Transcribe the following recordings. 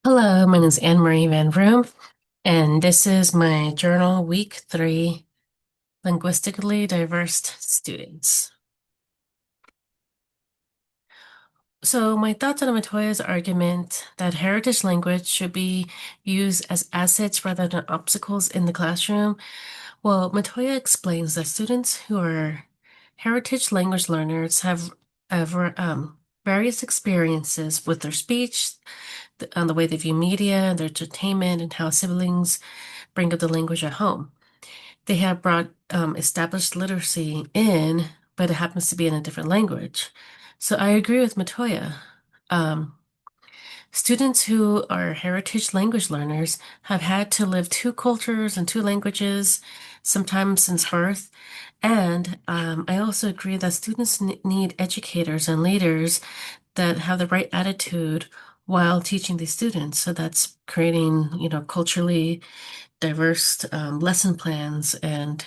Hello, my name is Anne Marie Van Vroom, and this is my journal, week 3, Linguistically Diverse Students. So, my thoughts on Matoya's argument that heritage language should be used as assets rather than obstacles in the classroom. Well, Matoya explains that students who are heritage language learners have various experiences with their speech, on the way they view media, their entertainment, and how siblings bring up the language at home. They have brought established literacy in, but it happens to be in a different language. So I agree with Matoya. Um, Students who are heritage language learners have had to live two cultures and two languages, sometimes since birth. And I also agree that students need educators and leaders that have the right attitude while teaching these students. So that's creating, culturally diverse lesson plans and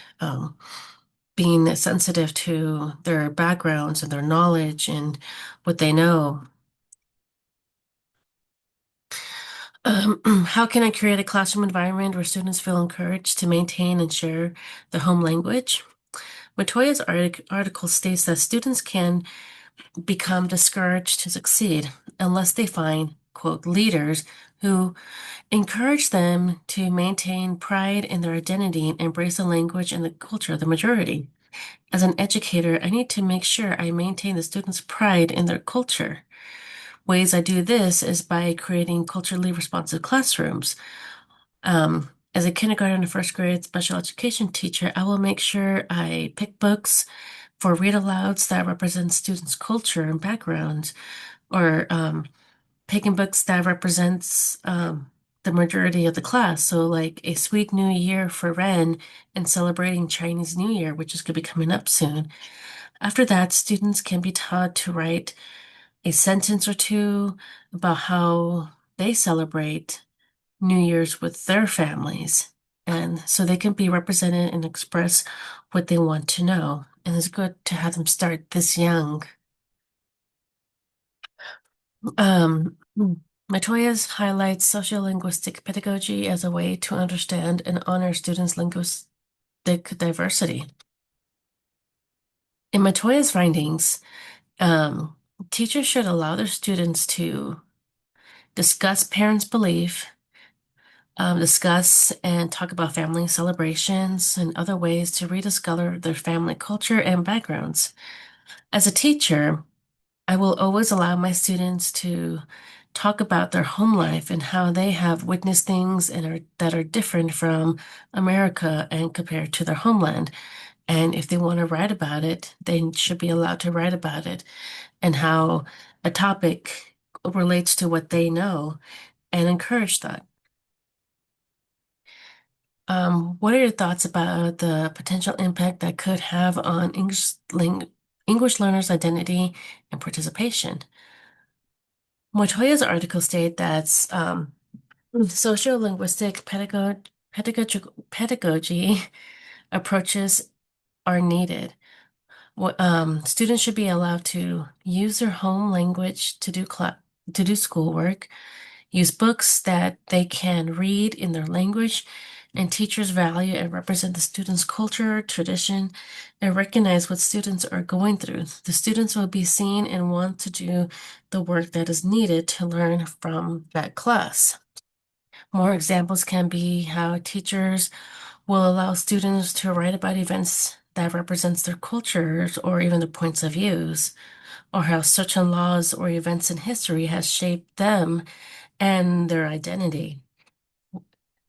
being sensitive to their backgrounds and their knowledge and what they know. How can I create a classroom environment where students feel encouraged to maintain and share their home language? Matoya's article states that students can become discouraged to succeed unless they find, quote, leaders who encourage them to maintain pride in their identity and embrace the language and the culture of the majority. As an educator, I need to make sure I maintain the students' pride in their culture. Ways I do this is by creating culturally responsive classrooms. As a kindergarten and first grade special education teacher, I will make sure I pick books for read alouds that represent students' culture and backgrounds, or picking books that represents the majority of the class. So like A Sweet New Year for Ren and celebrating Chinese New Year, which is going to be coming up soon. After that, students can be taught to write a sentence or two about how they celebrate New Year's with their families. And so they can be represented and express what they want to know. And it's good to have them start this young. Um, Matoya's highlights sociolinguistic pedagogy as a way to understand and honor students' linguistic diversity. In Matoya's findings, um, teachers should allow their students to discuss parents' belief, discuss and talk about family celebrations and other ways to rediscover their family culture and backgrounds. As a teacher, I will always allow my students to talk about their home life and how they have witnessed things that are different from America and compared to their homeland. And if they want to write about it, they should be allowed to write about it and how a topic relates to what they know and encourage that. What are your thoughts about the potential impact that could have on English learners' identity and participation? Montoya's article state that sociolinguistic pedagogy approaches are needed. Students should be allowed to use their home language to do schoolwork, use books that they can read in their language, and teachers value and represent the students' culture, tradition, and recognize what students are going through. The students will be seen and want to do the work that is needed to learn from that class. More examples can be how teachers will allow students to write about events that represents their cultures or even their points of views, or how certain laws or events in history has shaped them and their identity,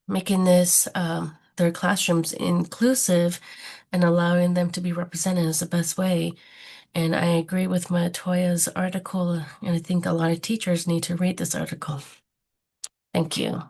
making their classrooms inclusive and allowing them to be represented is the best way. And I agree with Matoya's article, and I think a lot of teachers need to read this article. Thank you.